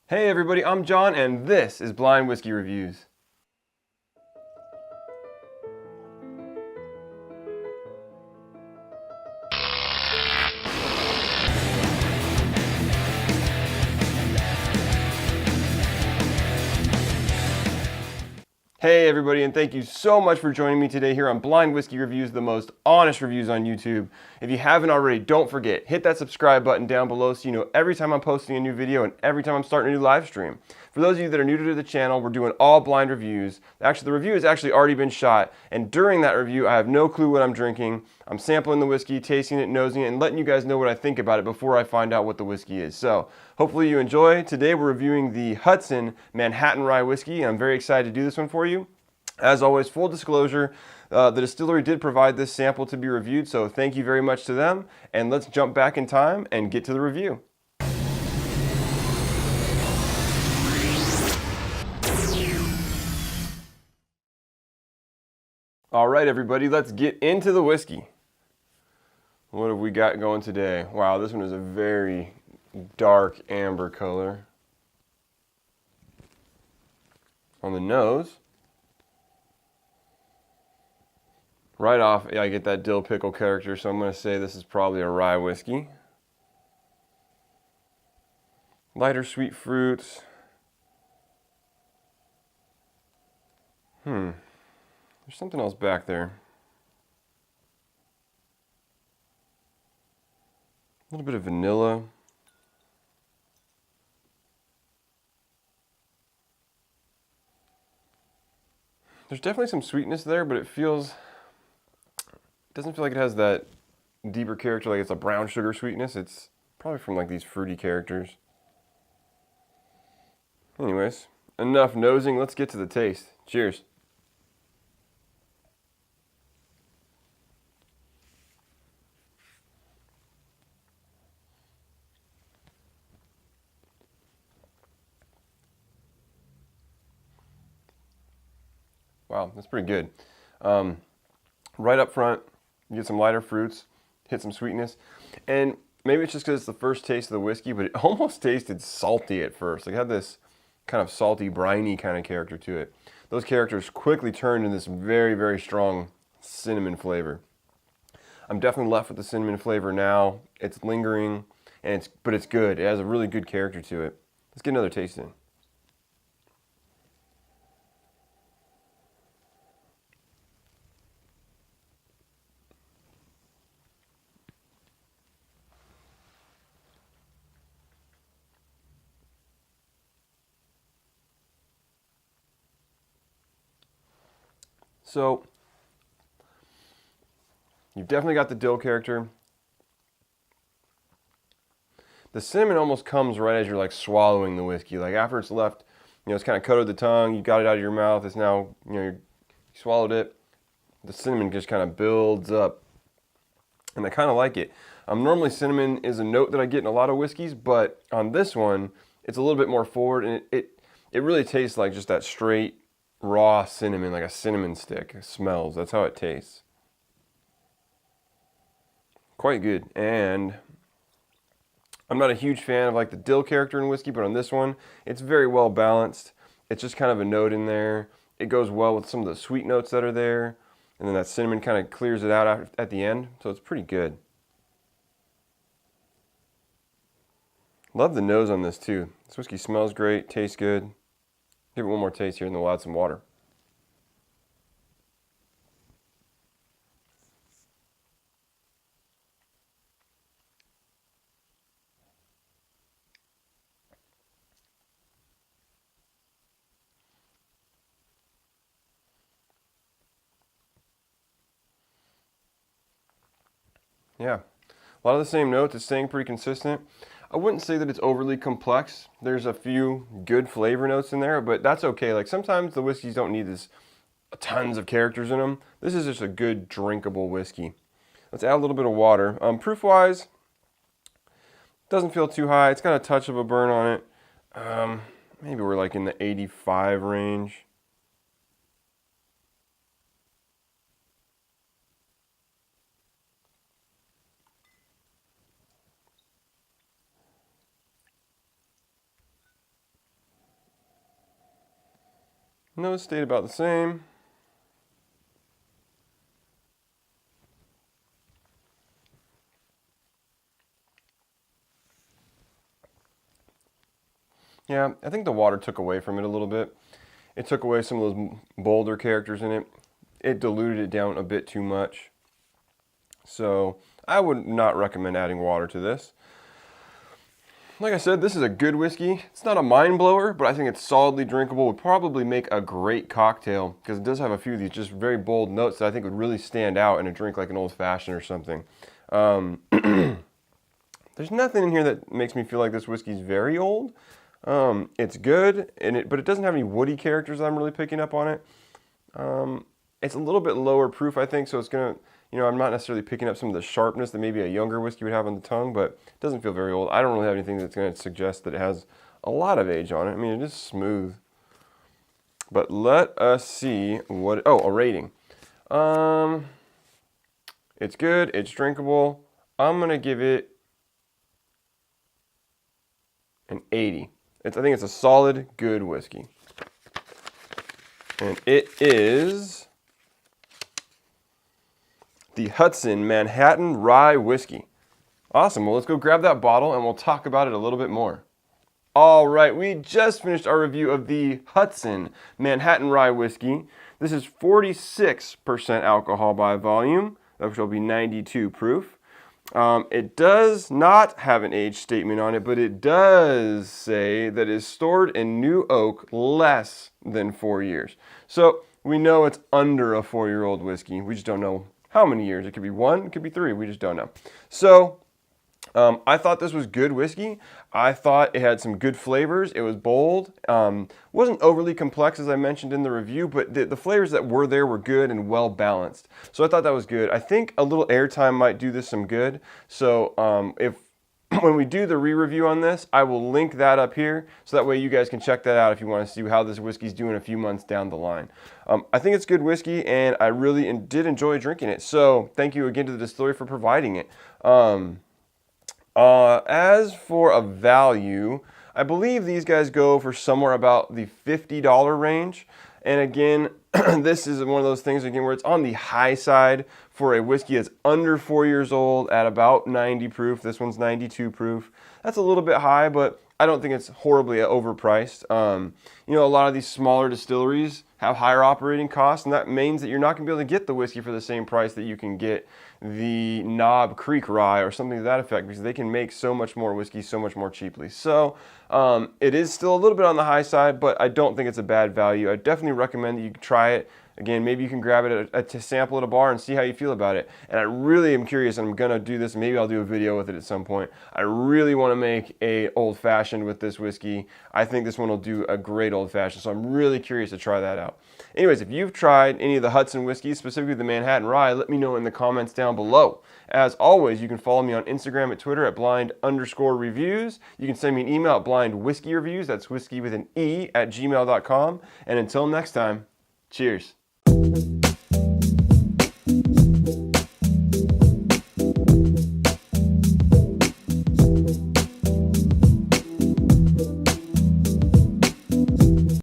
Hey everybody, I'm John and this is Blind Whiskey Reviews. Hey everybody, and thank you so much for joining me today here on Blind Whiskey Reviews, the most honest reviews on YouTube. If you haven't already, don't forget, hit that subscribe button down below so you know every time I'm posting a new video and every time I'm starting a new live stream. For those of you that are new to the channel, we're doing all blind reviews. Actually, the review has actually already been shot, and during that review, I have no clue what I'm drinking. I'm sampling the whiskey, tasting it, nosing it, and letting you guys know what I think about it before I find out what the whiskey is. So, hopefully you enjoy. Today we're reviewing the Hudson Manhattan Rye Whiskey, and I'm very excited to do this one for you. As always, full disclosure, the distillery did provide this sample to be reviewed, so thank you very much to them, and let's jump back in time and get to the review. All right, everybody, let's get into the whiskey. What have we got going today? Wow, this one is a very dark amber color. On the nose, right off, I get that dill pickle character, so I'm going to say this is probably a rye whiskey. Lighter sweet fruits. There's something else back there. A little bit of vanilla. There's definitely some sweetness there, but it doesn't feel like it has that deeper character, like it's a brown sugar sweetness. It's probably from like these fruity characters. Anyways, enough nosing. Let's get to the taste. Cheers. Wow, that's pretty good. Right up front, you get some lighter fruits, hit some sweetness, and maybe it's just because it's the first taste of the whiskey, but it almost tasted salty at first. Like it had this kind of salty, briny kind of character to it. Those characters quickly turned into this very, very strong cinnamon flavor. I'm definitely left with the cinnamon flavor now. It's lingering, but it's good. It has a really good character to it. Let's get another taste in. So, you've definitely got the dill character. The cinnamon almost comes right as you're like swallowing the whiskey. Like after it's left, it's kind of coated the tongue, you got it out of your mouth, it's now, you swallowed it. The cinnamon just kind of builds up. And I kind of like it. Normally cinnamon is a note that I get in a lot of whiskeys, but on this one, it's a little bit more forward, and it really tastes like just that straight raw cinnamon, like a cinnamon stick. It smells. That's how it tastes. Quite good. And I'm not a huge fan of like the dill character in whiskey, but on this one, it's very well balanced. It's just kind of a note in there. It goes well with some of the sweet notes that are there, and then that cinnamon kind of clears it out at the end, so it's pretty good. Love the nose on this too. This whiskey smells great, tastes good. Give it one more taste here and then we'll add some water. Yeah, a lot of the same notes. It's staying pretty consistent. I wouldn't say that it's overly complex. There's a few good flavor notes in there, but that's okay. Like sometimes the whiskeys don't need tons of characters in them. This is just a good drinkable whiskey. Let's add a little bit of water. Proof-wise, doesn't feel too high. It's got a touch of a burn on it. Maybe we're like in the 85 range. Nose stayed about the same. Yeah, I think the water took away from it a little bit. It took away some of those bolder characters in it. It diluted it down a bit too much. So I would not recommend adding water to this. Like I said, this is a good whiskey. It's not a mind blower, but I think it's solidly drinkable. Would probably make a great cocktail because it does have a few of these just very bold notes that I think would really stand out in a drink like an old fashioned or something. There's nothing in here that makes me feel like this whiskey's very old. It's good, but it doesn't have any woody characters that I'm really picking up on it. It's a little bit lower proof, I think, so it's going to, I'm not necessarily picking up some of the sharpness that maybe a younger whiskey would have on the tongue, but it doesn't feel very old. I don't really have anything that's going to suggest that it has a lot of age on it. I mean, it is smooth. But let us see what, a rating. It's good, it's drinkable. I'm going to give it an 80. I think it's a solid, good whiskey. And it is the Hudson Manhattan Rye Whiskey. Awesome. Well, let's go grab that bottle and we'll talk about it a little bit more. All right, we just finished our review of the Hudson Manhattan Rye Whiskey. This is 46% alcohol by volume, which will be 92 proof. It does not have an age statement on it, but it does say that it is stored in new oak less than 4 years. So we know it's under a 4-year-old whiskey. We just don't know how many years. It could be 1, it could be 3. We just don't know. So I thought this was good whiskey. I thought it had some good flavors. It was bold. Wasn't overly complex, as I mentioned in the review, but the flavors that were there were good and well balanced. So I thought that was good. I think a little airtime might do this some good. So when we do the re-review on this, I will link that up here, so that way you guys can check that out if you want to see how this whiskey's doing a few months down the line. I think it's good whiskey, and I really did enjoy drinking it. So thank you again to the distillery for providing it. As for a value, I believe these guys go for somewhere about the $50 range. And again, this is one of those things again where it's on the high side for a whiskey that's under 4 years old at about 90 proof. This one's 92 proof. That's a little bit high, but I don't think it's horribly overpriced. A lot of these smaller distilleries have higher operating costs, and that means that you're not going to be able to get the whiskey for the same price that you can get the Knob Creek Rye or something to that effect, because they can make so much more whiskey so much more cheaply. So it is still a little bit on the high side, but I don't think it's a bad value. I definitely recommend that you try it. Again, maybe you can grab it to sample at a bar and see how you feel about it. And I really am curious, and I'm going to do this, maybe I'll do a video with it at some point. I really want to make a old fashioned with this whiskey. I think this one will do a great old fashioned, so I'm really curious to try that out. Anyways, if you've tried any of the Hudson whiskeys, specifically the Manhattan Rye, let me know in the comments down below. As always, you can follow me on Instagram and Twitter at blind_reviews. You can send me an email at blindwhiskeyreviews, that's whiskey with an E, @gmail.com. And until next time, cheers.